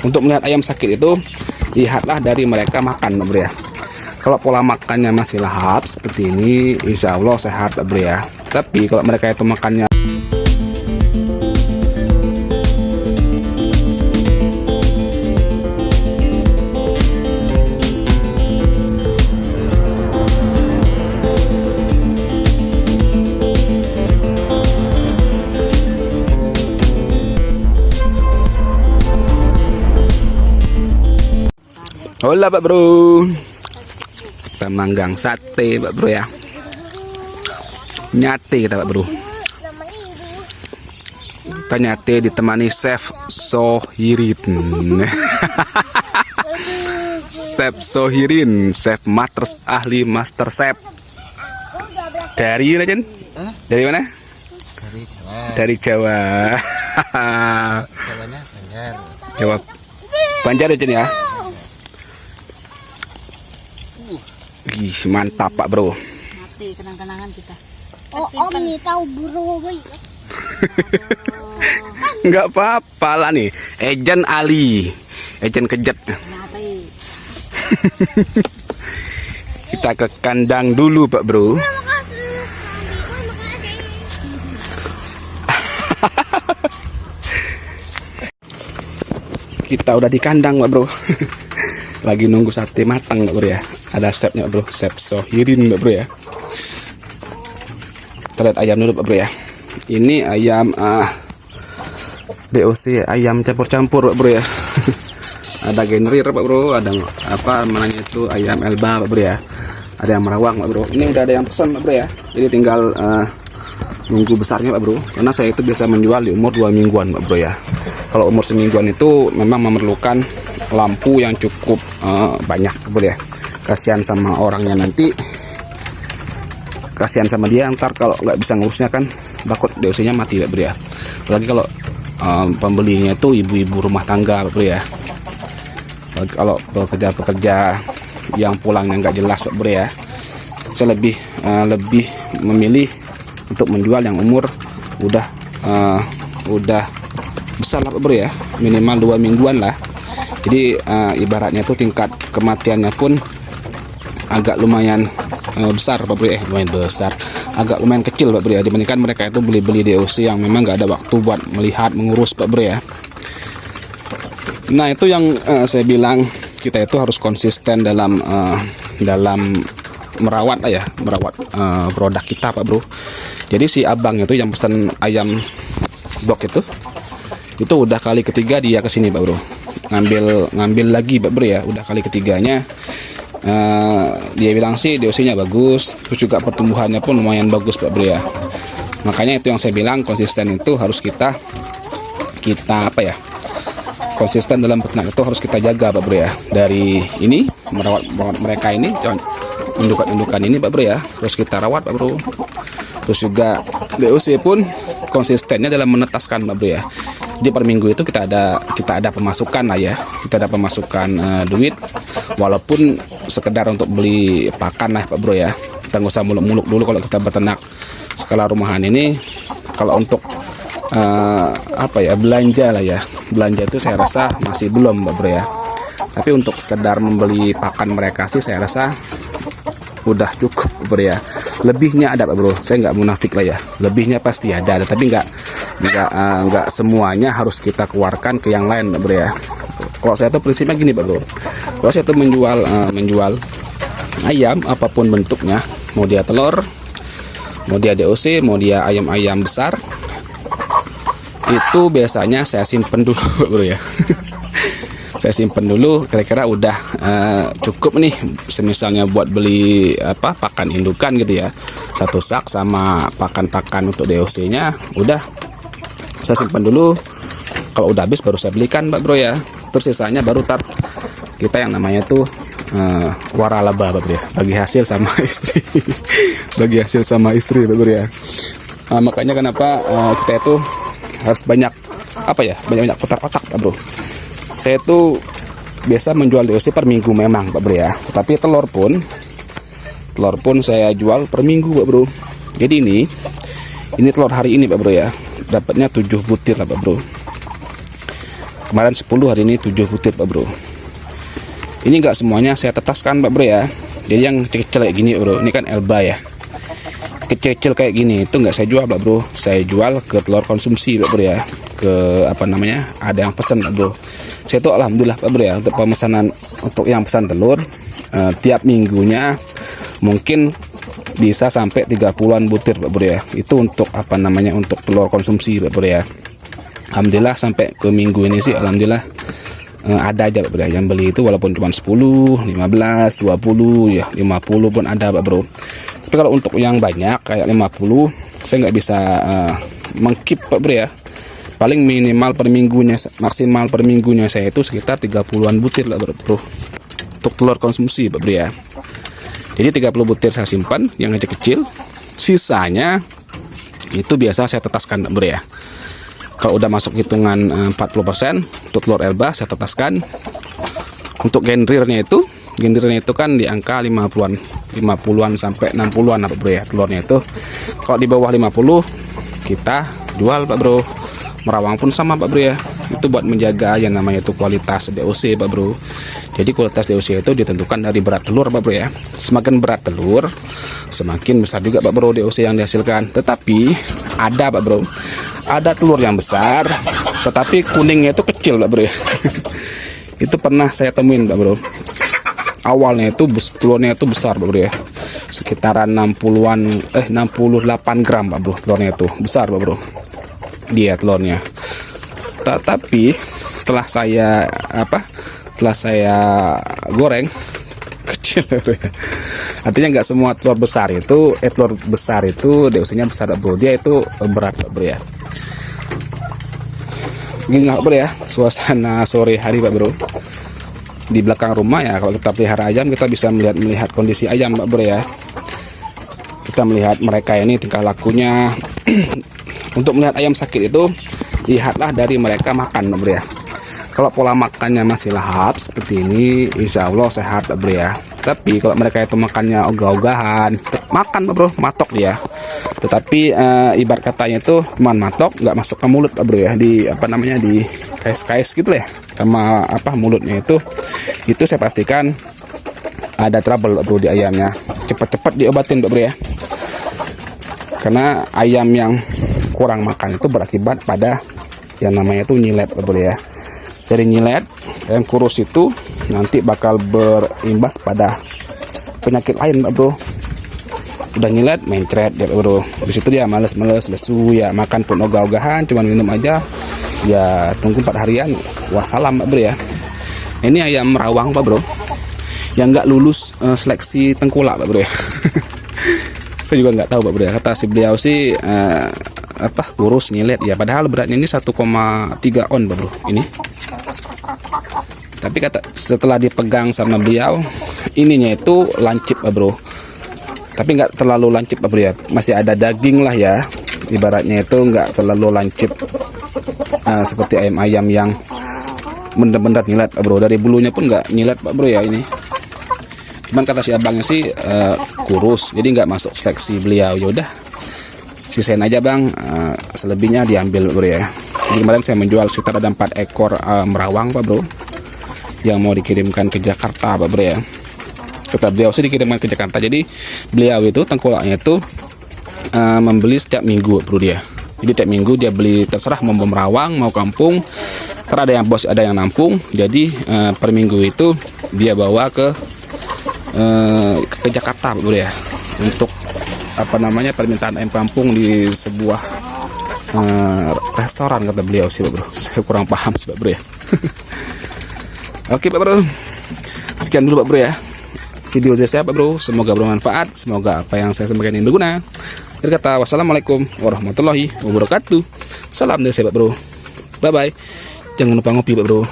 Untuk melihat ayam sakit itu, lihatlah dari mereka makan Pak Bro ya. Kalau pola makannya masih lahap seperti ini, insya Allah sehat Pak Bro ya. Tapi kalau mereka itu makannya hola Pak Bro, kita manggang sate Pak Bro ya. Nyate kita Pak Bro. Kita nyate ditemani Chef Sohirin. Chef Sohirin, Chef Masters, ahli Master Chef. Dari mana Jen? Dari mana? Dari Jawa. Dari Jawa. Jawanya Banjar. Jawa Banjar ya Jen ya. Ih, mantap Pak Bro. Mati kenang-kenangan kita. Oh, Om nih tahu burung boy. Enggak apa-apa lah nih. Ejen Ali, Ejen kejet. Mati. Kita ke kandang dulu Pak Bro. Kita udah di kandang Pak Bro. Lagi nunggu sate matang Pak Bro ya. Ada chefnya Bro, Chef Sohirin Pak Bro ya. Kita lihat ayam dulu Pak Bro ya. Ini ayam DOC, ayam campur-campur Pak Bro ya. Ada generir Pak Bro, ada apa namanya itu ayam Elba Pak Bro ya. Ada yang merawang Pak Bro. Ini udah ada yang pesan Pak Bro ya. Jadi tinggal nunggu besarnya Pak Bro. Karena saya itu biasa menjual di umur 2 mingguan Pak Bro ya. Kalau umur semingguan itu memang memerlukan lampu yang cukup banyak Pak Bro ya. Kasihan sama orangnya nanti, kasihan sama dia ntar kalau nggak bisa ngurusnya kan takut DOC-nya mati Pak Bro ya. Apalagi kalau pembelinya itu ibu-ibu rumah tangga Pak Bro ya. Kalau pekerja-pekerja yang pulangnya nggak jelas Pak Bro ya, saya lebih memilih untuk menjual yang umur udah besar lah Pak Bro ya, minimal 2 mingguan lah. Jadi ibaratnya itu tingkat kematiannya pun agak lumayan besar Pak Bro ya, lumayan besar, agak lumayan kecil Pak Bro ya, dibandingkan mereka itu beli-beli DOC yang memang nggak ada waktu buat melihat, mengurus Pak Bro ya. Nah itu yang saya bilang, kita itu harus konsisten dalam merawat produk kita Pak Bro. Jadi si abang itu yang pesan ayam blok itu udah kali ketiga dia kesini Pak Bro, ngambil lagi Pak Bro ya, udah kali ketiganya. Dia bilang sih DOC-nya bagus, terus juga pertumbuhannya pun lumayan bagus Pak Bro ya. Makanya itu yang saya bilang, konsisten itu harus kita apa ya, konsisten dalam peternak itu harus kita jaga Pak Bro ya. Dari ini merawat mereka ini, indukan ini Pak Bro ya, terus kita rawat Pak Bro. Terus juga DOC pun konsistennya dalam menetaskan Pak Bro ya. Jadi per minggu itu kita ada pemasukan lah ya, kita ada pemasukan duit, walaupun sekedar untuk beli pakan lah Pak Bro ya. Kita nggak usah muluk-muluk dulu kalau kita beternak skala rumahan ini. Kalau untuk belanja lah ya, belanja itu saya rasa masih belum Pak Bro ya. Tapi untuk sekedar membeli pakan mereka sih saya rasa udah cukup Pak Bro ya. Lebihnya ada Pak Bro, saya nggak munafik lah ya, lebihnya pasti ada tapi nggak semuanya harus kita keluarkan ke yang lain Pak Bro ya. Kalau saya tuh prinsipnya gini Pak Bro, kalau saya tuh menjual ayam apapun bentuknya, mau dia telur, mau dia DOC, mau dia ayam-ayam besar, itu biasanya saya simpen dulu Pak Bro ya. Saya simpen dulu, kira-kira udah cukup nih, semisalnya buat beli pakan indukan gitu ya, 1 sak sama pakan-pakan untuk DOC-nya, udah saya simpan dulu. Kalau udah habis baru saya belikan Pak Bro ya. Terus sisanya baru kita yang namanya tuh waralaba Pak Bro ya, bagi hasil sama istri. Bagi hasil sama istri Pak Bro ya. Makanya kenapa kita itu harus banyak banyak kotak-kotak Pak Bro. Saya tuh biasa menjual DOC per minggu memang Pak Bro ya. Tapi telur pun saya jual per minggu Pak Bro. Jadi ini telur hari ini Pak Bro ya, dapatnya 7 butir lah Pak Bro. Kemarin 10, hari ini 7 butir Pak Bro. Ini enggak semuanya saya tetaskan Pak Bro ya. Jadi yang kecil-kecil kayak gini Bro, ini kan Elba ya. Kecil-kecil kayak gini itu enggak saya jual Pak Bro. Saya jual ke telur konsumsi Pak Bro ya. Ke apa namanya? Ada yang pesan Pak Bro. Saya tuh alhamdulillah Pak Bro ya, untuk pemesanan untuk yang pesan telur tiap minggunya mungkin bisa sampai 30-an butir Pak Bro ya. Itu untuk apa namanya? Untuk telur konsumsi Pak Bro ya. Alhamdulillah sampai ke minggu ini sih alhamdulillah ada aja Pak Bro ya. Yang beli itu walaupun cuma 10, 15, 20 ya, 50 pun ada Pak Bro. Tapi kalau untuk yang banyak kayak 50 saya nggak bisa mengkip Pak Bro ya. Paling minimal per minggunya, maksimal per minggunya saya itu sekitar 30-an butir lah Bro. Untuk telur konsumsi Pak Bro ya. Jadi 30 butir saya simpan yang kecil-kecil. Sisanya itu biasa saya tetaskan Pak Bro ya. Kalau udah masuk hitungan 40% untuk telur Elba saya tetaskan. Untuk genrirnya itu kan di angka 50-an sampai 60-an Pak Bro ya telurnya itu. Kalau di bawah 50 kita jual Pak Bro. Merawang pun sama Pak Bro ya. Itu buat menjaga yang namanya itu kualitas DOC Pak Bro. Jadi kualitas DOC itu ditentukan dari berat telur Pak Bro ya. Semakin berat telur, semakin besar juga Pak Bro DOC yang dihasilkan. Tetapi ada Pak Bro, ada telur yang besar, tetapi kuningnya itu kecil Pak Bro ya. Itu pernah saya temuin Pak Bro. Awalnya itu telurnya itu besar Pak Bro ya. Sekitaran 68 gram Pak Bro telurnya itu. Besar Pak Bro. Dia telurnya. Tapi setelah saya goreng kecil Pak Bro ya. Artinya nggak semua telur besar itu DOC-nya besar Pak Bro. Dia itu berat Pak Bro ya. Begini Pak Bro ya, suasana sore hari Pak Bro. Di belakang rumah ya, kalau kita pelihara ayam kita bisa melihat kondisi ayam Pak Bro ya. Kita melihat mereka ini tingkah lakunya. Untuk melihat ayam sakit itu lihatlah dari mereka makan Pak Bro ya. Kalau pola makannya masih lahap seperti ini, insya Allah sehat Pak Bro ya. Tapi kalau mereka itu makannya ogah-ogahan, makan Pak Bro, matok dia. Tetapi ibarat katanya itu cuma matok, nggak masuk ke mulut Pak Bro ya. Di apa namanya, di kais-kais gitu lah ya. Sama mulutnya itu saya pastikan ada trouble Pak Bro di ayamnya. Cepat-cepat diobatin Pak Bro ya. Karena ayam yang kurang makan itu berakibat pada yang namanya itu nyilet Pak Bro ya. Dari nyilet, ayam kurus itu nanti bakal berimbas pada penyakit lain Pak Bro. Udah nyilet, mencret ya Pak Bro. Habis itu dia males-males, lesu ya, makan pun ogah-ogahan, cuman minum aja. Ya tunggu 4 harian, wassalam Pak Bro ya. Ini ayam merawang Pak Bro, yang nggak lulus seleksi tengkulak Pak Bro ya. Saya juga nggak tahu Pak Bro ya. Kata si beliau sih kurus nyilet ya, padahal beratnya ini 1,3 on Pak Bro ini. Tapi kata setelah dipegang sama beliau, ininya itu lancip Pak Bro. Tapi nggak terlalu lancip Pak Bro ya, masih ada daging lah ya. Ibaratnya itu nggak terlalu lancip seperti ayam-ayam yang bener-bener nyilet Pak Bro. Dari bulunya pun nggak nyilet Pak Bro ya ini. Cuman kata si abangnya sih kurus, jadi nggak masuk seleksi beliau. Ya udah, sisain aja bang, selebihnya diambil Pak Bro ya. Jadi kemarin saya menjual sekitar ada 4 ekor merawang Pak Bro, yang mau dikirimkan ke Jakarta Pak Bro ya. Kata beliau sih dikirimkan ke Jakarta. Jadi beliau itu tengkulaknya itu membeli setiap minggu Bro dia. Jadi tiap minggu dia beli, terserah mau merawang mau kampung. Karena ada yang bos ada yang nampung. Jadi per minggu itu dia bawa ke Jakarta Bro ya. Untuk apa namanya, permintaan ayam kampung di sebuah restoran kata beliau sih Pak Bro. Saya kurang paham sih Pak Bro ya. Oke Pak Bro, sekian dulu Pak Bro ya video dari saya Pak Bro. Semoga bermanfaat, semoga apa yang saya sampaikan ini berguna. Akhir kata, wassalamualaikum warahmatullahi wabarakatuh. Salam dari saya Pak Bro. Bye bye. Jangan lupa ngopi Pak Bro.